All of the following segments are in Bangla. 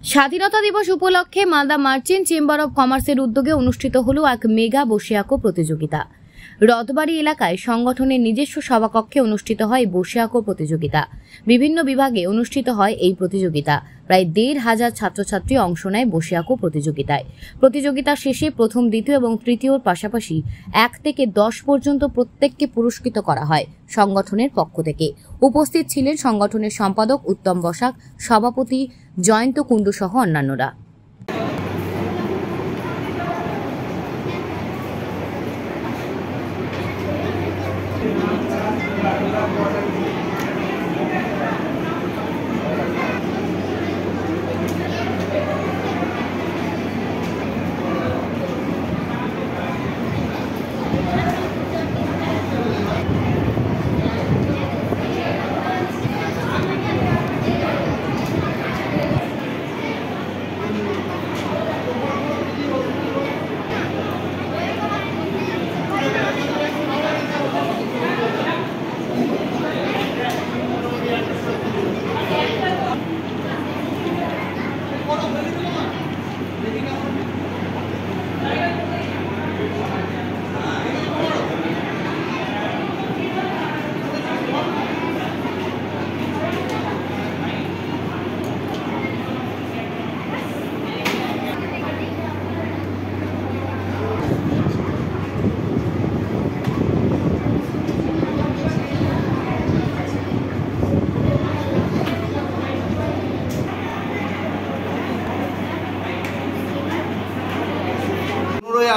স্বাধীনতা দিবস উপলক্ষে মালদা মার্চেন্ট চেম্বার অব কমার্সের উদ্যোগে অনুষ্ঠিত হলো এক মেগা বসে আঁকো প্রতিযোগিতা। রথবাড়ি এলাকায় সংগঠনের নিজস্ব সভাকক্ষে অনুষ্ঠিত হয় বসে আঁকো প্রতিযোগিতা। বিভিন্ন বিভাগে অনুষ্ঠিত হয় এই প্রতিযোগিতা। প্রায় ১৫০০ ছাত্রছাত্রী অংশ নেয় বসে আঁকো প্রতিযোগিতায়। প্রতিযোগিতা শেষে প্রথম, দ্বিতীয় এবং তৃতীয়র পাশাপাশি ১ থেকে ১০ পর্যন্ত প্রত্যেককে পুরস্কৃত করা হয় সংগঠনের পক্ষ থেকে। উপস্থিত ছিলেন সংগঠনের সম্পাদক উত্তম বসাক, সভাপতি জয়ন্ত কুণ্ডু সহ অন্যান্যরা।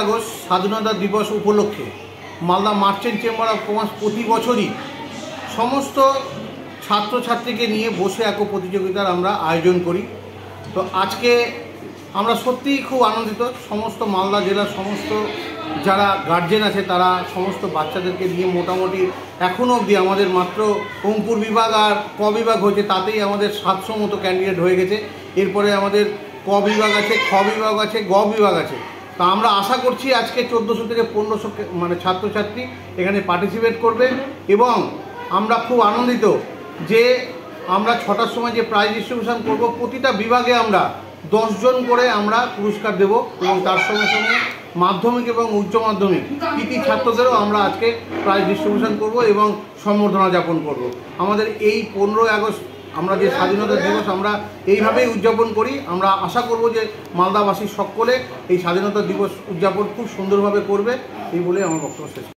আগস্ট স্বাধীনতা দিবস উপলক্ষে Malda merchant chamber of commerce প্রতি বছরই সমস্ত ছাত্রছাত্রীকে নিয়ে বসে আঁকো প্রতিযোগিতার আমরা আয়োজন করি। তো আজকে আমরা সত্যিই খুব আনন্দিত। সমস্ত মালদা জেলার সমস্ত যারা গার্জেন আছে তারা সমস্ত বাচ্চাদেরকে নিয়ে মোটামুটি এখনও অবধি আমাদের মাত্র অঙ্কুর বিভাগ আর ক বিভাগ হয়েছে, তাতেই আমাদের ৭০০ মতো ক্যান্ডিডেট হয়ে গেছে। এরপরে আমাদের ক বিভাগ আছে, খ বিভাগ আছে, গ বিভাগ আছে। তা আমরা আশা করছি আজকে ১৪০০ থেকে ১৫০০ ছাত্রছাত্রী এখানে পার্টিসিপেট করবে এবং আমরা খুব আনন্দিত যে আমরা ৬টার সময় যে প্রাইজ ডিস্ট্রিবিউশন করব, প্রতিটা বিভাগে আমরা ১০ জন করে আমরা পুরস্কার দেব এবং তার সঙ্গে সঙ্গে মাধ্যমিক এবং উচ্চ মাধ্যমিক কৃতি ছাত্রদেরও আমরা আজকে প্রাইজ ডিস্ট্রিবিউশন করব এবং সম্বর্ধনা যাপন করব। আমাদের এই ১৫ই আগস্ট আমরা যে স্বাধীনতা দিবস আমরা এইভাবেই উদযাপন করি। আমরা আশা করব যে মালদাবাসী সকলে এই স্বাধীনতা দিবস উদযাপন খুব সুন্দরভাবে করবে, এই বলে আমার বক্তব্য শেষ।